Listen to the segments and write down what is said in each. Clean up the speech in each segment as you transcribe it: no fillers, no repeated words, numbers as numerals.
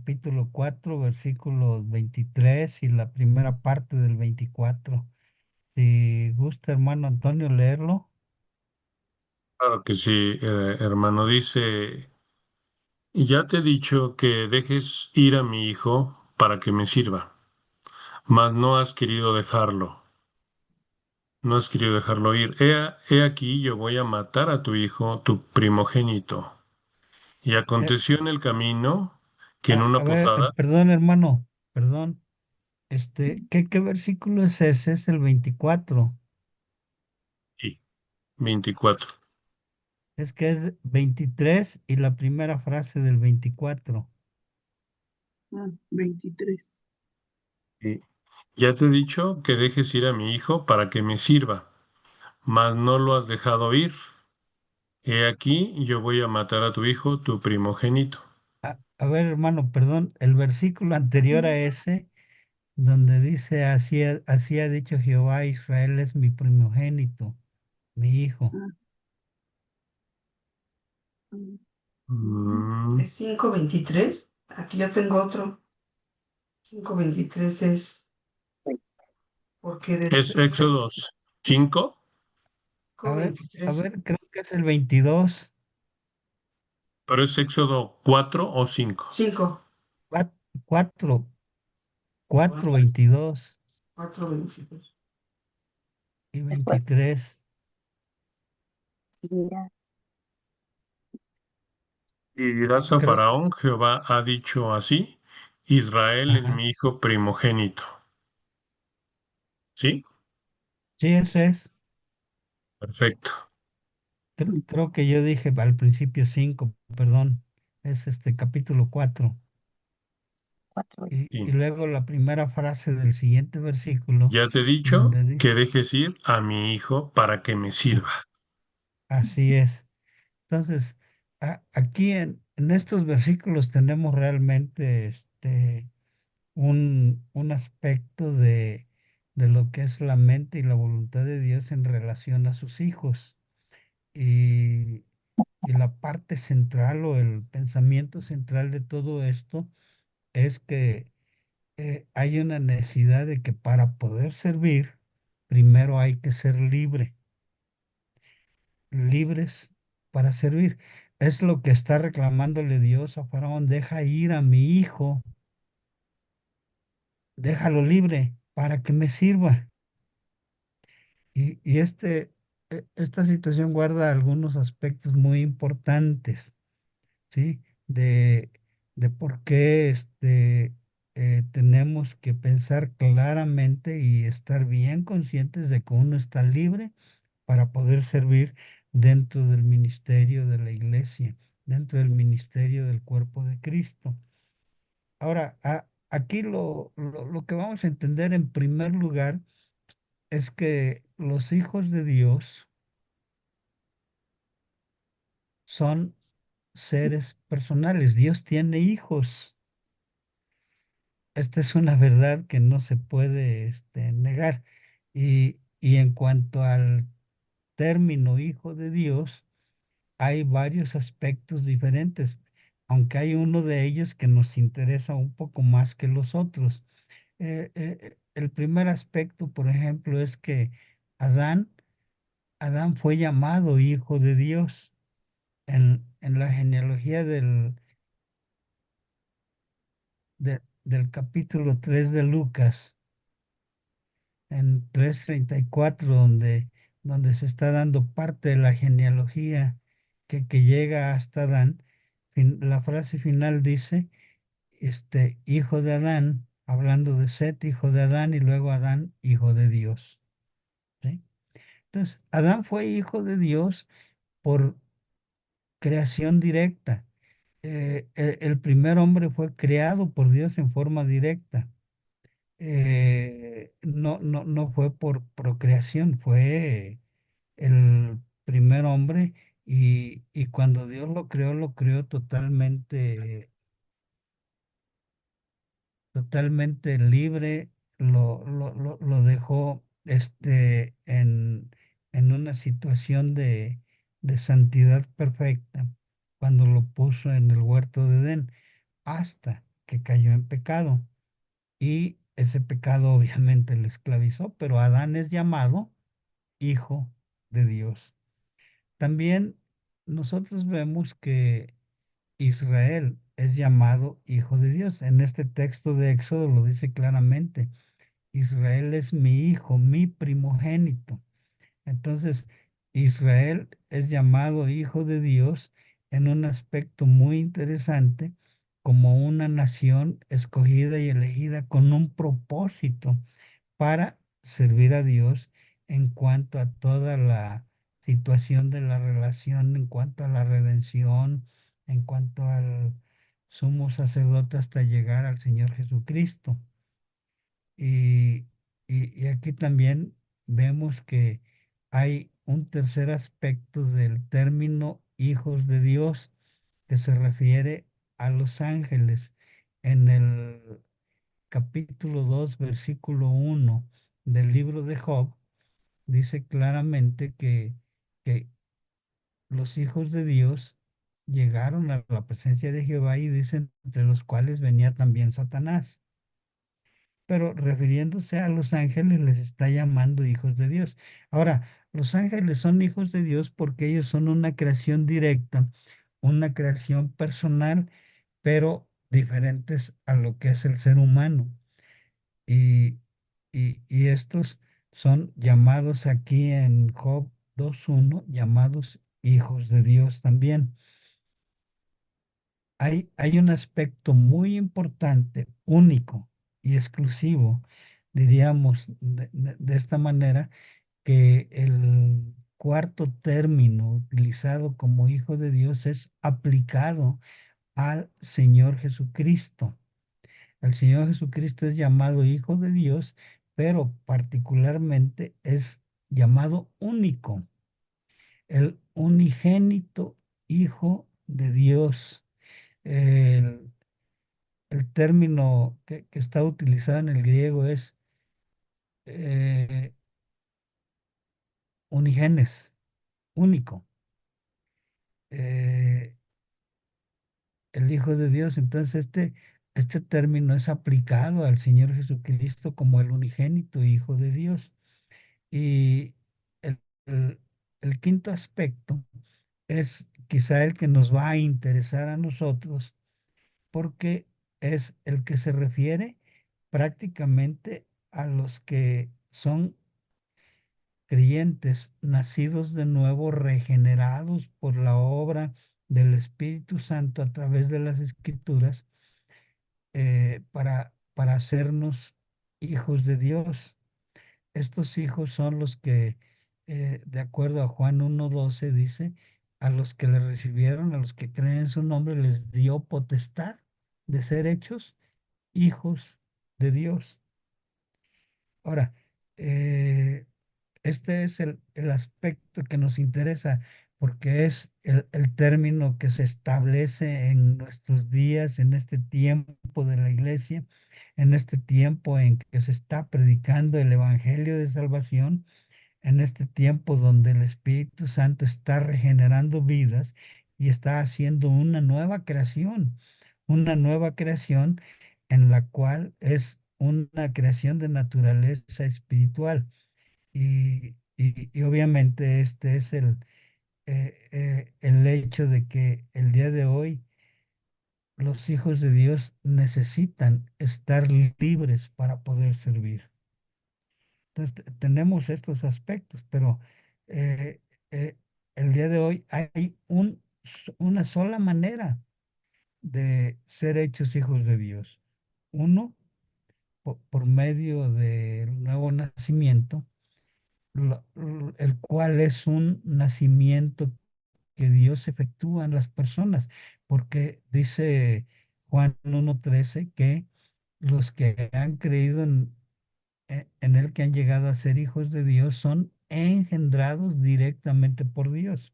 capítulo 4, versículos 23 y la primera parte del 24. Si gusta, hermano Antonio, leerlo. Claro que sí, hermano. Dice, ya te he dicho que dejes ir a mi hijo para que me sirva, mas no has querido dejarlo, no has querido dejarlo ir. He aquí yo voy a matar a tu hijo, tu primogénito. Y Eh, aconteció en el camino que en a una ver, posada, perdón, hermano, perdón. ¿Qué versículo es ese? Es el 24. sí, 24. Es que es 23 y la primera frase del 24. 23. Sí. Ya te he dicho que dejes ir a mi hijo para que me sirva, mas no lo has dejado ir. He aquí yo voy a matar a tu hijo, tu primogénito. A ver, hermano, perdón, el versículo anterior a ese, donde dice, así ha dicho Jehová, Israel es mi primogénito, mi hijo. Ah, mm, Mm, Es 5:23. Aquí yo tengo otro. 5:23 es porque Es Éxodo 5, A ver, 5:23. creo que es el 22. pero es Éxodo 4 o 5. 5. 4, 4, 22 4:22. y 23. Mira. Y dirás a Creo, Faraón, Jehová ha dicho así, Israel es ajá. mi hijo primogénito. ¿Sí? Sí, ese es. Perfecto. Creo que yo dije al principio 5, perdón. Es este capítulo 4. Y Sí. luego la primera frase del siguiente versículo, Ya te he dicho donde dice, que dejes ir a mi hijo para que me ah, sirva. así es. Entonces, aquí en estos versículos tenemos realmente un aspecto de lo que es la mente y la voluntad de Dios en relación a sus hijos. Y, y la parte central o el pensamiento central de todo esto es que hay una necesidad de que para poder servir, primero hay que ser libres para servir. Es lo que está reclamándole Dios a Faraón, deja ir a mi hijo, déjalo libre para que me sirva. Y esta situación guarda algunos aspectos muy importantes, ¿sí? De por qué tenemos que pensar claramente y estar bien conscientes de que uno está libre para poder servir dentro del ministerio de la iglesia, dentro del ministerio del cuerpo de Cristo. Ahora, aquí lo que vamos a entender en primer lugar es que los hijos de Dios son seres personales. Dios tiene hijos. Esta es una verdad que no se puede negar. Y en cuanto al término hijo de Dios, hay varios aspectos diferentes, aunque hay uno de ellos que nos interesa un poco más que los otros. El primer aspecto, por ejemplo, es que Adán, Adán fue llamado hijo de Dios. En la genealogía del capítulo 3 de Lucas, en 3:34, donde se está dando parte de la genealogía que llega hasta Adán, la frase final dice, hijo de Adán, hablando de Set, hijo de Adán, y luego Adán, hijo de Dios. ¿Sí? Entonces, Adán fue hijo de Dios por creación directa. El primer hombre fue creado por Dios en forma directa. No fue por procreación, fue el primer hombre y cuando Dios lo creó totalmente libre, lo dejó en una situación de santidad perfecta cuando lo puso en el huerto de Edén. Hasta que cayó en pecado y ese pecado obviamente le esclavizó, pero Adán es llamado hijo de Dios. También nosotros vemos que Israel es llamado hijo de Dios. En este texto de Éxodo lo dice claramente. Israel es mi hijo, mi primogénito. Entonces, Israel es llamado hijo de Dios en un aspecto muy interesante, como una nación escogida y elegida con un propósito para servir a Dios en cuanto a toda la situación de la relación, en cuanto a la redención, en cuanto al sumo sacerdote hasta llegar al Señor Jesucristo. Y, y aquí también vemos que hay un tercer aspecto del término hijos de Dios que se refiere a los ángeles. En el capítulo 2 versículo 1 del libro de Job, dice claramente que los hijos de Dios llegaron a la presencia de Jehová y dicen entre los cuales venía también Satanás. Pero refiriéndose a los ángeles les está llamando hijos de Dios. Ahora, los ángeles son hijos de Dios porque ellos son una creación directa, una creación personal, pero diferentes a lo que es el ser humano. Y, y estos son llamados aquí en Job 2.1, llamados hijos de Dios también. Hay un aspecto muy importante, único y exclusivo, diríamos de esta manera, que el cuarto término utilizado como hijo de Dios es aplicado al Señor Jesucristo. El Señor Jesucristo es llamado Hijo de Dios, pero particularmente es llamado único, el unigénito Hijo de Dios. El, el término que está utilizado en el griego es eh, unigenes, único. eh, el Hijo de Dios. Entonces, este término es aplicado al Señor Jesucristo como el unigénito Hijo de Dios. Y el, el- el quinto aspecto es quizá el que nos va a interesar a nosotros, porque es el que se refiere prácticamente a los que son creyentes, nacidos de nuevo, regenerados por la obra del Espíritu Santo a través de las Escrituras, para hacernos hijos de Dios. Estos hijos son los que, de acuerdo a Juan 1:12, dice, a los que le recibieron, a los que creen en su nombre, les dio potestad de ser hechos hijos de Dios. Ahora, eh, este es el aspecto que nos interesa porque es el término que se establece en nuestros días, en este tiempo de la iglesia, en este tiempo en que se está predicando el Evangelio de Salvación, en este tiempo donde el Espíritu Santo está regenerando vidas y está haciendo una nueva creación en la cual es una creación de naturaleza espiritual. Y obviamente este es el hecho de que el día de hoy los hijos de Dios necesitan estar libres para poder servir. Entonces tenemos estos aspectos, pero eh, eh, el día de hoy hay una sola manera de ser hechos hijos de Dios. Uno, por medio del nuevo nacimiento, el cual es un nacimiento que Dios efectúa en las personas, porque dice Juan 1:13 que los que han creído en Él, que han llegado a ser hijos de Dios, son engendrados directamente por Dios.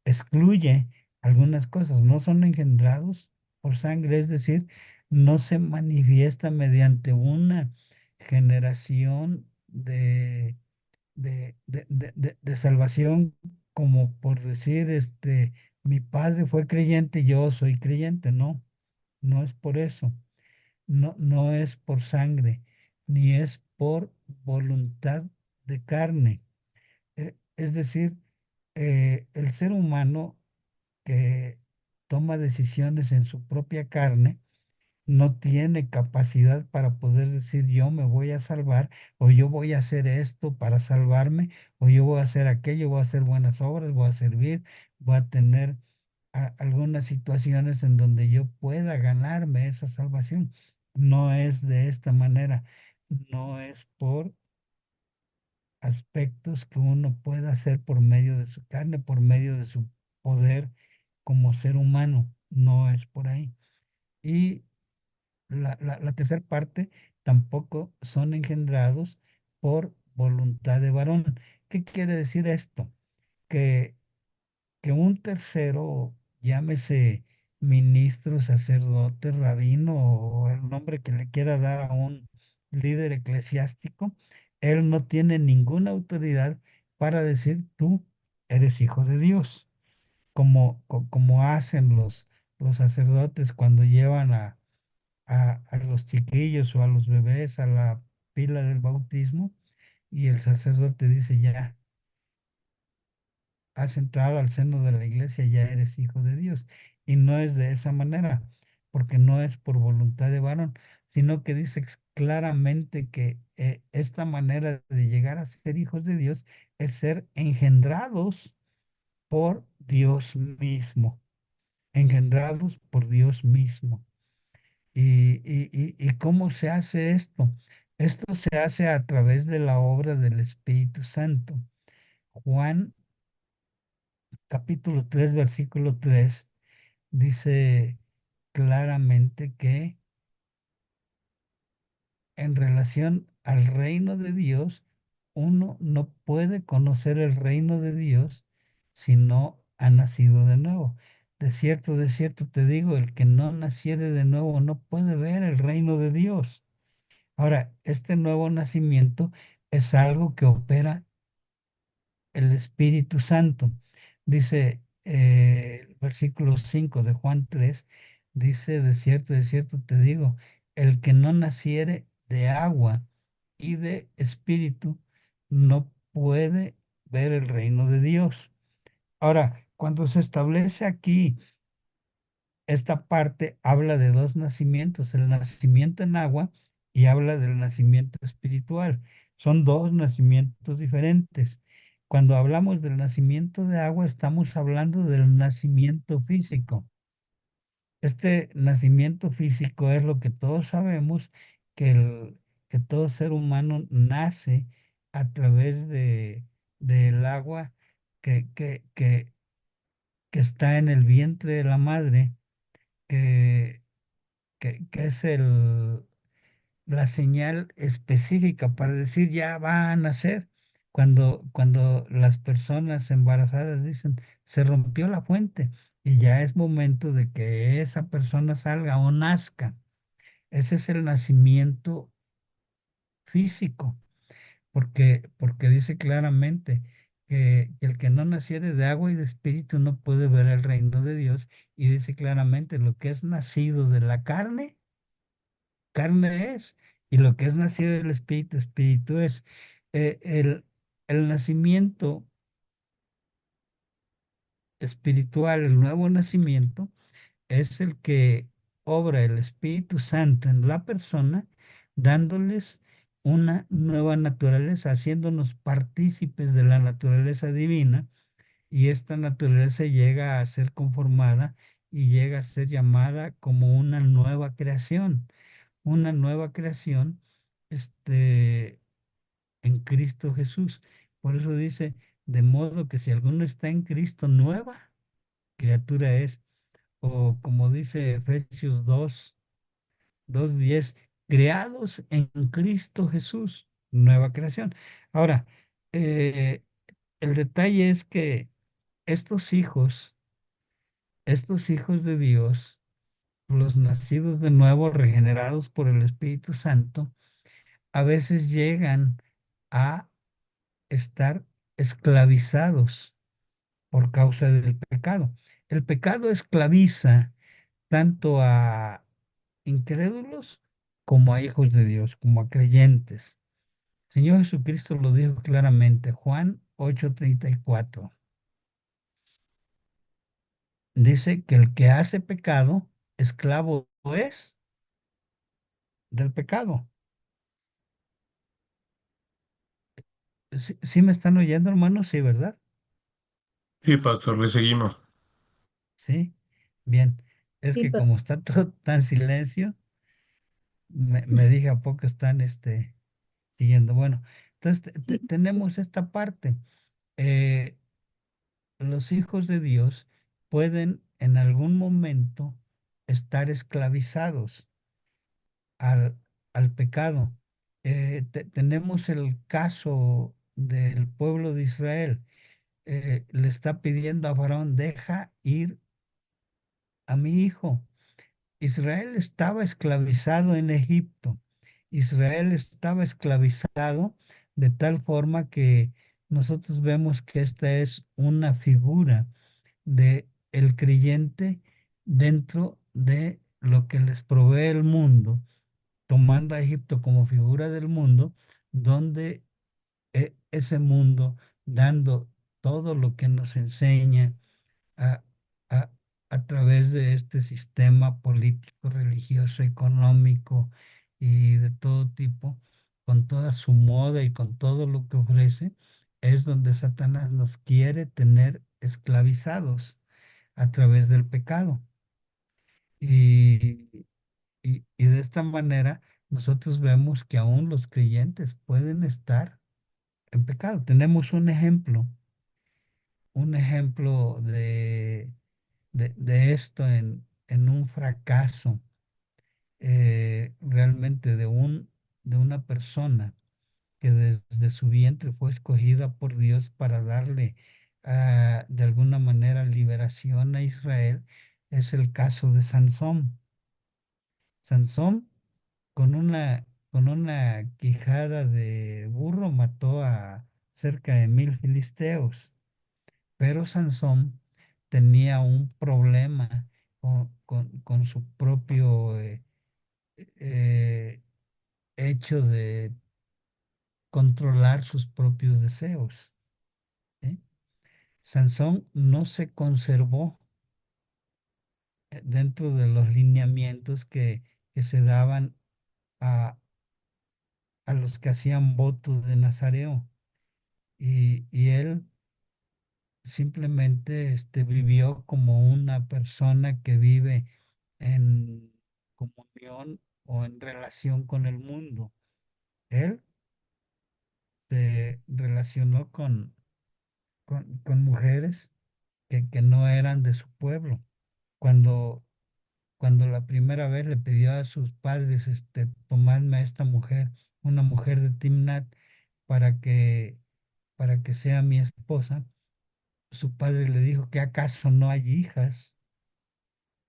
Excluye algunas cosas, no son engendrados por sangre, es decir, no se manifiesta mediante una generación de salvación, como por decir, mi padre fue creyente, yo soy creyente. No, no es por eso. no es por sangre, ni es por voluntad de carne. Es decir, el ser humano que toma decisiones en su propia carne, no tiene capacidad para poder decir yo me voy a salvar o yo voy a hacer esto para salvarme o yo voy a hacer aquello, voy a hacer buenas obras, voy a servir, voy a tener algunas situaciones en donde yo pueda ganarme esa salvación. No es de esta manera, no es por aspectos que uno pueda hacer por medio de su carne, por medio de su poder como ser humano, no es por ahí. Y la tercera parte tampoco son engendrados por voluntad de varón. ¿Qué quiere decir esto? Que, que un tercero, llámese ministro, sacerdote, rabino o el nombre que le quiera dar a un líder eclesiástico, él no tiene ninguna autoridad para decir tú eres hijo de Dios, como hacen los sacerdotes cuando llevan a los chiquillos o a los bebés a la pila del bautismo y el sacerdote dice, ya has entrado al seno de la iglesia, ya eres hijo de Dios. Y no es de esa manera, porque no es por voluntad de varón, sino que dice claramente que esta manera de llegar a ser hijos de Dios es ser engendrados por Dios mismo, engendrados por Dios mismo. ¿Y cómo se hace esto? Esto se hace a través de la obra del Espíritu Santo. Juan capítulo 3 versículo 3 dice claramente que en relación al reino de Dios, uno no puede conocer el reino de Dios si no ha nacido de nuevo. De cierto te digo, el que no naciere de nuevo no puede ver el reino de Dios. Ahora, este nuevo nacimiento es algo que opera el Espíritu Santo. Dice el versículo 5 de Juan 3, dice, de cierto te digo, el que no naciere de agua y de espíritu no puede ver el reino de Dios. Ahora, cuando se establece aquí esta parte habla de dos nacimientos, el nacimiento en agua y habla del nacimiento espiritual. Son dos nacimientos diferentes. Cuando hablamos del nacimiento de agua, estamos hablando del nacimiento físico. Este nacimiento físico es lo que todos sabemos, que todo ser humano nace a través del agua que, que, que, que está en el vientre de la madre, que que es la señal específica para decir ya va a nacer. Cuando las personas embarazadas dicen se rompió la fuente y ya es momento de que esa persona salga o nazca. Ese es el nacimiento físico, porque dice claramente que el que no naciere de agua y de espíritu no puede ver el reino de Dios y dice claramente lo que es nacido de la carne carne es, y lo que es nacido del espíritu, espíritu es. Eh, el, el nacimiento espiritual, el nuevo nacimiento, es el que obra el Espíritu Santo en la persona, dándoles una nueva naturaleza, haciéndonos partícipes de la naturaleza divina, y esta naturaleza llega a ser conformada y llega a ser llamada como una nueva creación, este, en Cristo Jesús. Por eso dice, de modo que si alguno está en Cristo, nueva criatura es. O como dice Efesios 2:10, creados en Cristo Jesús, nueva creación. Ahora, eh, el detalle es que estos hijos, estos hijos de Dios, los nacidos de nuevo, regenerados por el Espíritu Santo, a veces llegan a estar esclavizados por causa del pecado. El pecado esclaviza tanto a incrédulos como a hijos de Dios, como a creyentes. Señor Jesucristo lo dijo claramente, Juan 8:34. Dice que el que hace pecado, esclavo es del pecado. ¿Sí, sí me están oyendo, hermanos? Sí, ¿verdad? Sí, pastor, le seguimos. Sí. Bien. Es Sí, que pues como está todo tan silencio, me dije a poco están siguiendo. Bueno, entonces sí, tenemos esta parte. Eh, los hijos de Dios pueden en algún momento estar esclavizados al, al pecado. Tenemos el caso del pueblo de Israel. Le está pidiendo a Faraón, deja ir a mi hijo. Israel estaba esclavizado en Egipto. Israel estaba esclavizado de tal forma que nosotros vemos que esta es una figura de el creyente dentro de lo que les provee el mundo, tomando a Egipto como figura del mundo, donde ese mundo, dando todo lo que nos enseña a, a- a través de este sistema político, religioso, económico y de todo tipo, con toda su moda y con todo lo que ofrece, es donde Satanás nos quiere tener esclavizados a través del pecado. Y, y de esta manera nosotros vemos que aún los creyentes pueden estar en pecado. Tenemos un ejemplo de esto en un fracaso realmente de una persona que desde su vientre fue escogida por Dios para darle de alguna manera liberación a Israel, es el caso de Sansón. Sansón con una quijada de burro mató a cerca de 1000 filisteos. Pero Sansón tenía un problema con su propio eh, hecho de controlar sus propios deseos. ¿Sí? Sansón no se conservó dentro de los lineamientos que se daban a, a los que hacían votos de Nazareo. Y él simplemente vivió como una persona que vive en comunión o en relación con el mundo. Él se relacionó con mujeres que no eran de su pueblo. Cuando, cuando la primera vez le pidió a sus padres, tomadme a esta mujer, una mujer de Timnat, para para que sea mi esposa, su padre le dijo que acaso no hay hijas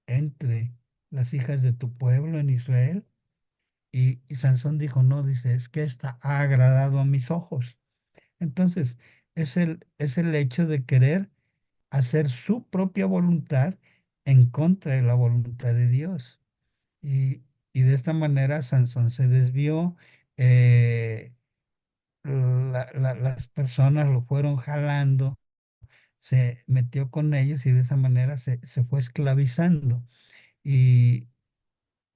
entre las hijas de tu pueblo en Israel. Y Sansón dijo, no, dice, es que esta ha agradado a mis ojos. Entonces, es el hecho de querer hacer su propia voluntad en contra de la voluntad de Dios. Y, y de esta manera Sansón se desvió, eh, las personas lo fueron jalando, se metió con ellos y de esa manera se fue esclavizando. Y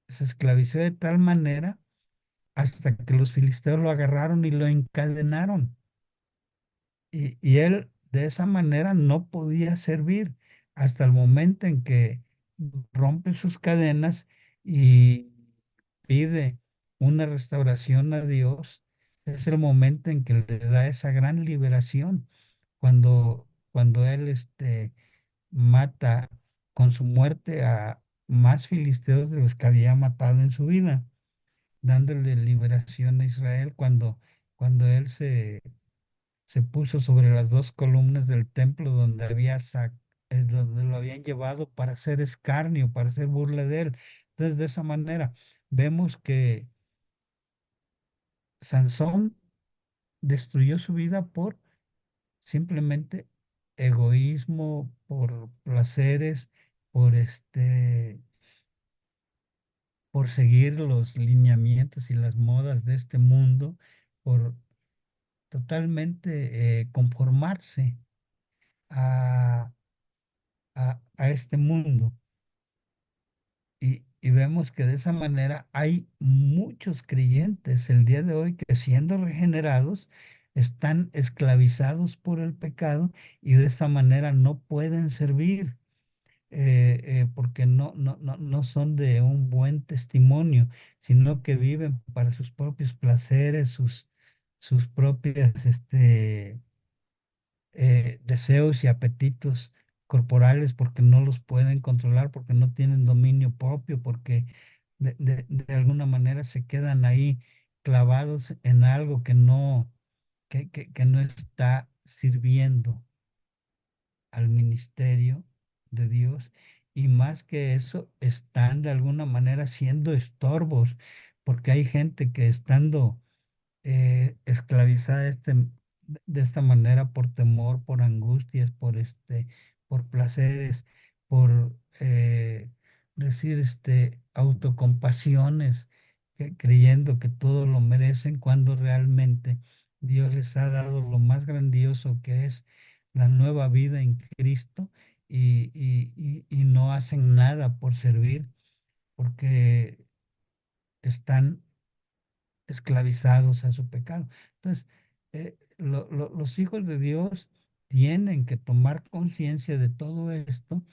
se esclavizó de tal manera hasta que los filisteos lo agarraron y lo encadenaron. Y él de esa manera no podía servir hasta el momento en que rompe sus cadenas y pide una restauración a Dios. Es el momento en que le da esa gran liberación cuando él mata con su muerte a más filisteos de los que había matado en su vida, dándole liberación a Israel cuando él se puso sobre las dos columnas del templo donde lo habían llevado para hacer escarnio, para hacer burla de él. Entonces, de esa manera, vemos que Sansón destruyó su vida por simplemente egoísmo, por placeres, por por seguir los lineamientos y las modas de este mundo, por totalmente conformarse a, a este mundo. Y vemos que de esa manera hay muchos creyentes el día de hoy que siendo regenerados están esclavizados por el pecado y de esta manera no pueden servir porque no son de un buen testimonio, sino que viven para sus propios placeres, sus propias deseos y apetitos corporales porque no los pueden controlar, porque no tienen dominio propio, porque de alguna manera se quedan ahí clavados en algo que no está sirviendo al ministerio de Dios y más que eso están de alguna manera siendo estorbos, porque hay gente que estando esclavizada de esta manera por temor, por angustias, por placeres, por decir autocompasiones, creyendo que todo lo merecen cuando realmente Dios les ha dado lo más grandioso que es la nueva vida en Cristo y no hacen nada por servir porque están esclavizados a su pecado. Entonces, los hijos de Dios tienen que tomar conciencia de todo esto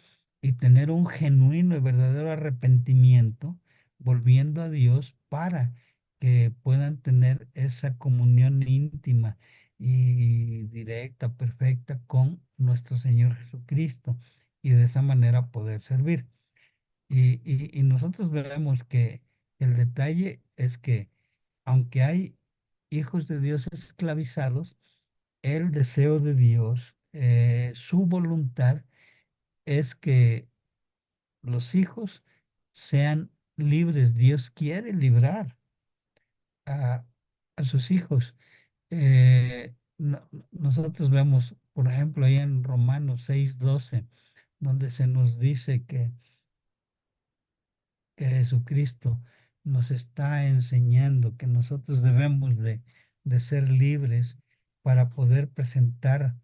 y tener un genuino y verdadero arrepentimiento, volviendo a Dios para que puedan tener esa comunión íntima y directa, perfecta con nuestro Señor Jesucristo y de esa manera poder servir. Y nosotros vemos que el detalle es que aunque hay hijos de Dios esclavizados, el deseo de Dios, su voluntad es que los hijos sean libres. Dios quiere librar a, a sus hijos. Nosotros vemos, por ejemplo, ahí en Romanos 6:12, donde se nos dice que Jesucristo nos está enseñando que nosotros debemos de ser libres para poder presentar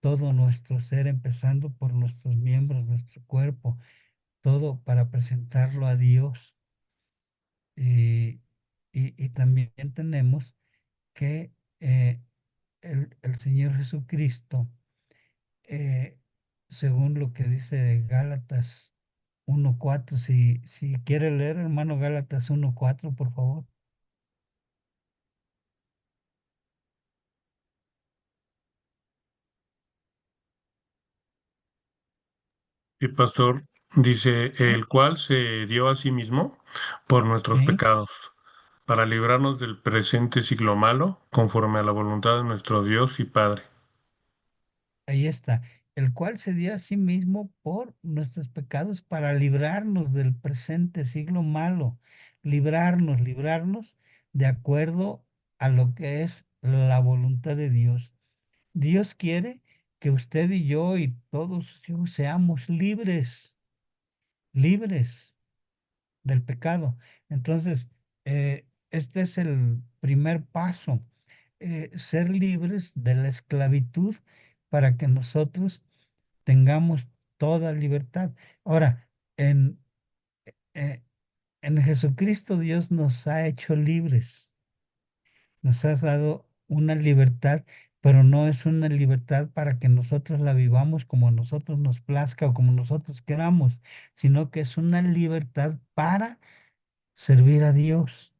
todo nuestro ser, empezando por nuestros miembros, nuestro cuerpo, todo para presentarlo a Dios. Y, y también tenemos que el Señor Jesucristo, eh, según lo que dice Gálatas 1:4, si quiere leer, hermano, Gálatas 1:4, por favor. Y pastor dice, el cual se dio a sí mismo por nuestros Sí, pecados, para librarnos del presente siglo malo, conforme a la voluntad de nuestro Dios y Padre. ahí está. El cual se dio a sí mismo por nuestros pecados para librarnos del presente siglo malo. Librarnos de acuerdo a lo que es la voluntad de Dios. Dios quiere que usted y yo y todos sus hijos seamos libres, libres del pecado. Entonces, este es el primer paso, ser libres de la esclavitud para que nosotros tengamos toda libertad. Ahora, eh, en Jesucristo Dios nos ha hecho libres, nos ha dado una libertad, pero no es una libertad para que nosotros la vivamos como a nosotros nos plazca o como nosotros queramos, sino que es una libertad para servir a Dios,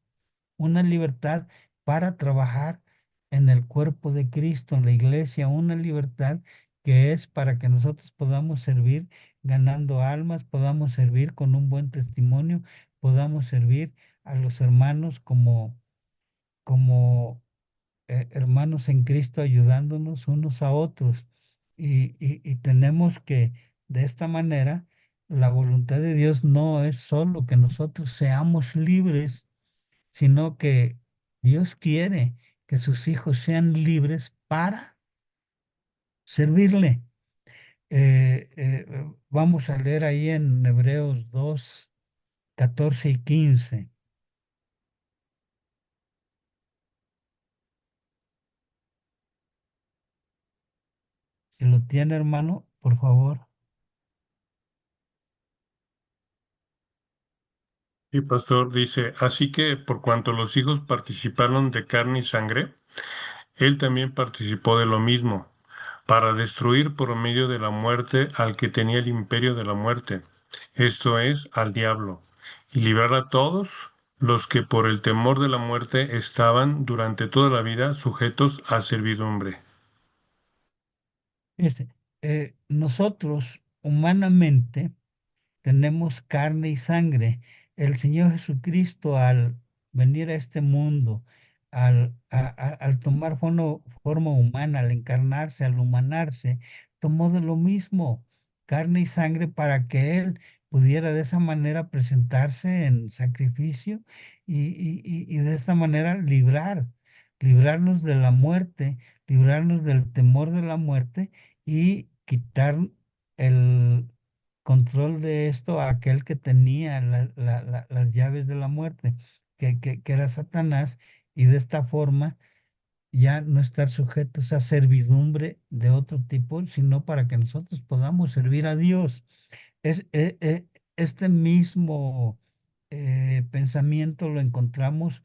una libertad para trabajar en el cuerpo de Cristo, en la iglesia, una libertad que es para que nosotros podamos servir ganando almas, podamos servir con un buen testimonio, podamos servir a los hermanos como hermanos en Cristo ayudándonos unos a otros. Y tenemos que, de esta manera, la voluntad de Dios no es solo que nosotros seamos libres, sino que Dios quiere que sus hijos sean libres para servirle. Vamos a leer ahí en Hebreos 2, 14 y 15. Si lo tiene, hermano, por favor. Y pastor dice, así que por cuanto los hijos participaron de carne y sangre, él también participó de lo mismo, para destruir por medio de la muerte al que tenía el imperio de la muerte, esto es, al diablo, y librar a todos los que por el temor de la muerte estaban durante toda la vida sujetos a servidumbre. Fíjese, nosotros humanamente tenemos carne y sangre. El Señor Jesucristo al venir a este mundo, al tomar forma humana, al encarnarse, al humanarse, tomó de lo mismo, carne y sangre, para que Él pudiera de esa manera presentarse en sacrificio y de esta manera librarnos de la muerte, librarnos del temor de la muerte y quitar el control de esto a aquel que tenía las llaves de la muerte, que era Satanás, y de esta forma ya no estar sujetos a servidumbre de otro tipo, sino para que nosotros podamos servir a Dios. Este mismo pensamiento lo encontramos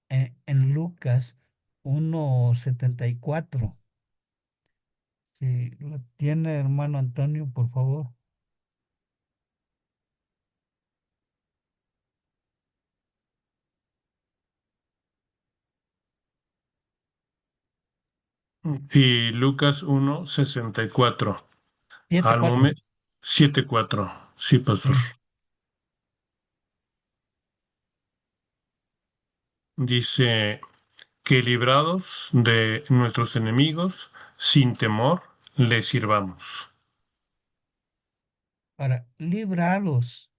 en Lucas 1:74. Si lo tiene, hermano Antonio, por favor. Y Lucas 1:64. siete Al cuatro momento, 7:4. Sí, pastor. Sí. Dice que librados de nuestros enemigos, sin temor, les sirvamos. Para librarlos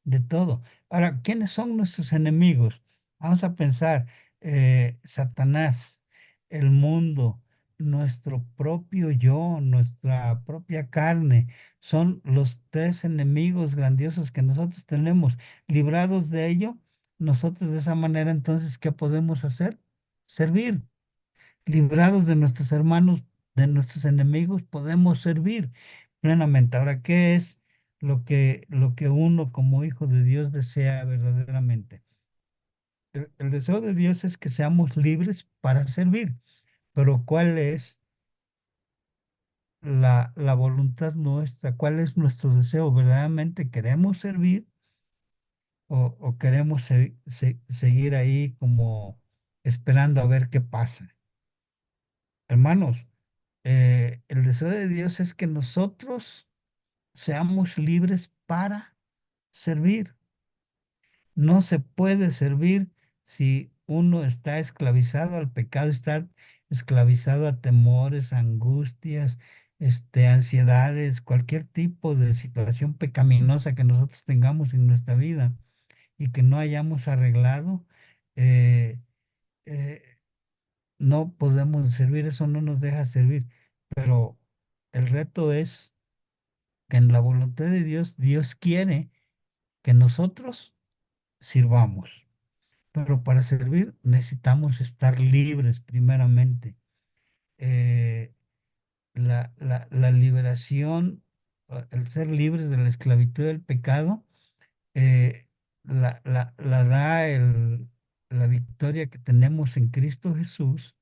de todo. Ahora, ¿quiénes son nuestros enemigos? Vamos a pensar, Satanás, el mundo, nuestro propio yo, nuestra propia carne, son los tres enemigos grandiosos que nosotros tenemos. Librados de ello, nosotros de esa manera, entonces, ¿qué podemos hacer? Servir. Librados de nuestros hermanos, de nuestros enemigos, podemos servir plenamente. Ahora, ¿qué es lo que uno como hijo de Dios desea verdaderamente? El deseo de Dios es que seamos libres para servir, pero ¿cuál es la voluntad nuestra? ¿Cuál es nuestro deseo? ¿Verdaderamente queremos servir o queremos seguir ahí como esperando a ver qué pasa? Hermanos, el deseo de Dios es que nosotros seamos libres para servir. No se puede servir si uno está esclavizado al pecado, está esclavizado a temores, angustias, ansiedades, cualquier tipo de situación pecaminosa que nosotros tengamos en nuestra vida y que no hayamos arreglado. eh, eh, no podemos servir, eso no nos deja servir. Pero el reto es que en la voluntad de Dios, Dios quiere que nosotros sirvamos. Pero para servir necesitamos estar libres primeramente. Eh, la liberación, el ser libres de la esclavitud del pecado, eh, la da la victoria que tenemos en Cristo Jesús,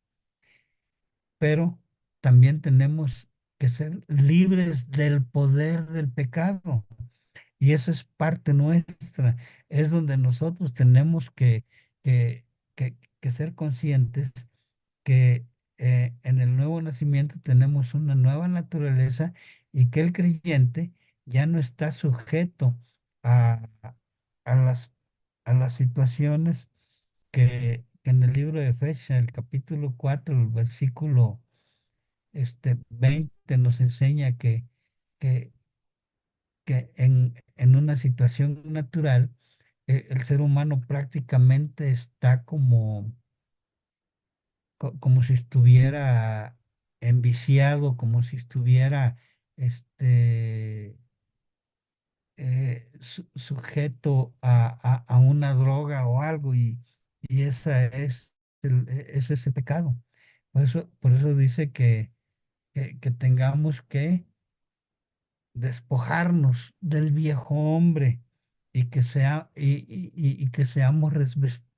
pero también tenemos que ser libres del poder del pecado. Y eso es parte nuestra. Es donde nosotros tenemos que, que ser conscientes que en el nuevo nacimiento tenemos una nueva naturaleza y que el creyente ya no está sujeto a, a las, a las situaciones que en el libro de Efesios, el capítulo 4 el versículo 20 nos enseña que, que en una situación natural, el ser humano prácticamente está como si estuviera enviciado, como si estuviera este, sujeto a una droga o algo y esa es ese pecado. Por eso dice que tengamos que despojarnos del viejo hombre y que seamos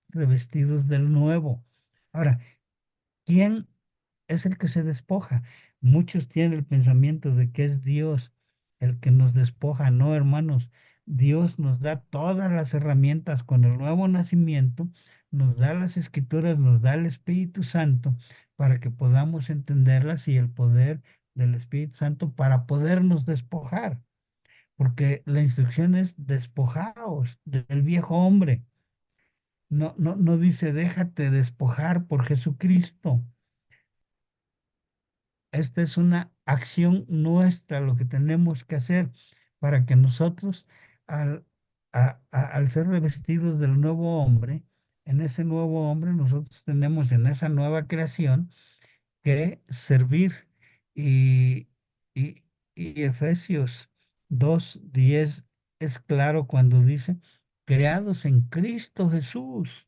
revestidos del nuevo. Ahora, ¿quién es el que se despoja? Muchos tienen el pensamiento de que es Dios el que nos despoja. No, hermanos, Dios nos da todas las herramientas con el nuevo nacimiento, nos da las escrituras, nos da el Espíritu Santo para que podamos entenderlas y el poder del Espíritu Santo para podernos despojar. Porque la instrucción es despojaos del viejo hombre. No dice déjate despojar por Jesucristo. Esta es una acción nuestra, lo que tenemos que hacer para que nosotros, al, al ser revestidos del nuevo hombre, en ese nuevo hombre nosotros tenemos en esa nueva creación que servir. Y, y, y Efesios 2:10 es claro cuando dice, creados en Cristo Jesús.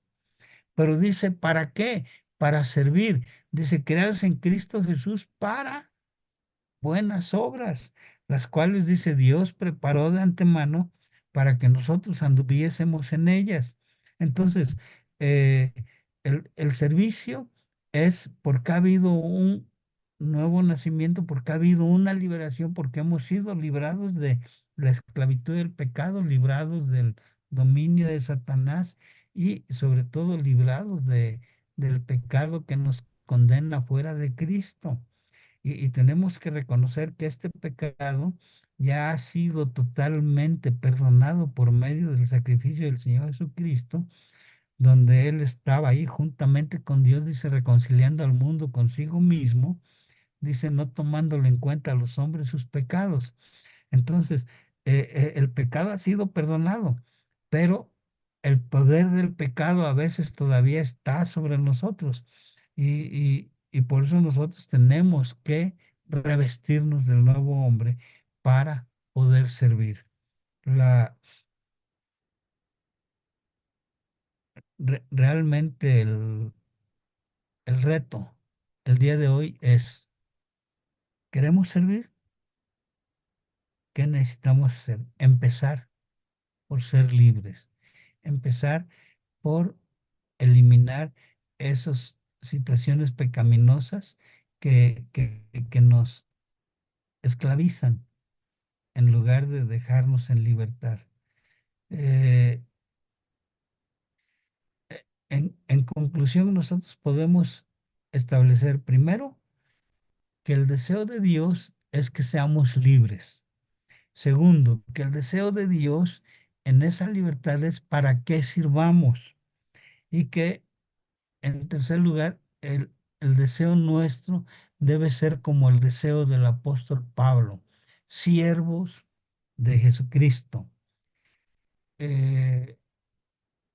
Pero dice, ¿para qué? Para servir. Dice, creados en Cristo Jesús para buenas obras, las cuales, dice Dios, preparó de antemano para que nosotros anduviésemos en ellas. Entonces, eh, el servicio es porque ha habido un nuevo nacimiento, porque ha habido una liberación, porque hemos sido librados de la esclavitud del pecado, librados del dominio de Satanás y sobre todo librados del pecado que nos condena fuera de Cristo. Y tenemos que reconocer que este pecado ya ha sido totalmente perdonado por medio del sacrificio del Señor Jesucristo, donde Él estaba ahí juntamente con Dios, dice, reconciliando al mundo consigo mismo, dice, no tomándolo en cuenta a los hombres sus pecados. Entonces, el pecado ha sido perdonado, pero el poder del pecado a veces todavía está sobre nosotros y por eso nosotros tenemos que revestirnos del nuevo hombre para poder servir. La, realmente el reto del día de hoy es, ¿queremos servir? ¿Qué necesitamos hacer? Empezar por ser libres, empezar por eliminar esas situaciones pecaminosas que nos esclavizan en lugar de dejarnos en libertad. Eh, en conclusión, nosotros podemos establecer primero que el deseo de Dios es que seamos libres. Segundo, que el deseo de Dios en esa libertad es para que sirvamos y que en tercer lugar, el deseo nuestro debe ser como el deseo del apóstol Pablo, siervos de Jesucristo. Eh,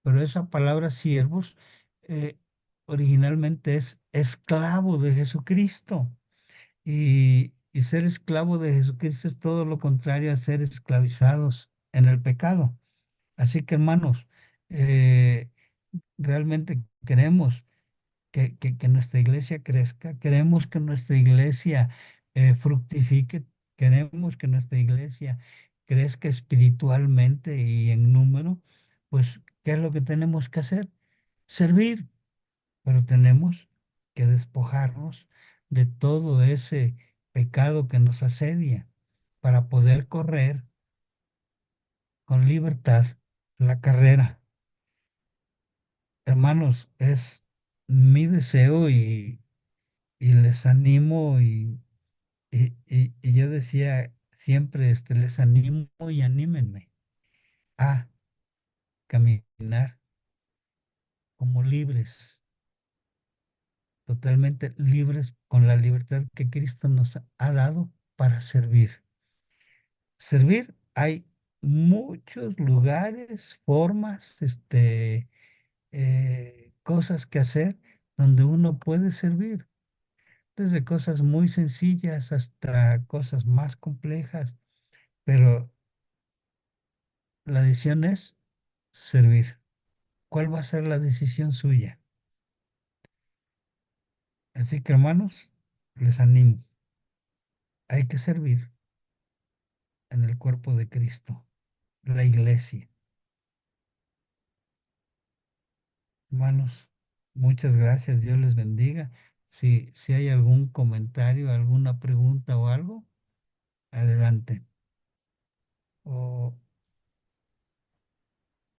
pero esa palabra siervos eh, originalmente es esclavo de Jesucristo. Y ser esclavo de Jesucristo es todo lo contrario a ser esclavizados en el pecado. Así que hermanos, eh, realmente queremos que nuestra iglesia crezca, queremos que nuestra iglesia fructifique, queremos que nuestra iglesia crezca espiritualmente y en número, pues, ¿qué es lo que tenemos que hacer? Servir, pero tenemos que despojarnos de todo ese pecado que nos asedia para poder correr con libertad la carrera. Hermanos, es mi deseo y les animo y yo decía siempre, les animo y anímenme a caminar como libres, totalmente libres con la libertad que Cristo nos ha dado para servir. Servir, hay muchos lugares, formas, cosas que hacer donde uno puede servir, desde cosas muy sencillas hasta cosas más complejas, pero La decisión es servir. ¿Cuál va a ser la decisión suya? Así que hermanos, les animo. Hay que servir en el cuerpo de Cristo, la iglesia. Hermanos, muchas gracias. Dios les bendiga. Si hay algún comentario, alguna pregunta o algo, adelante. O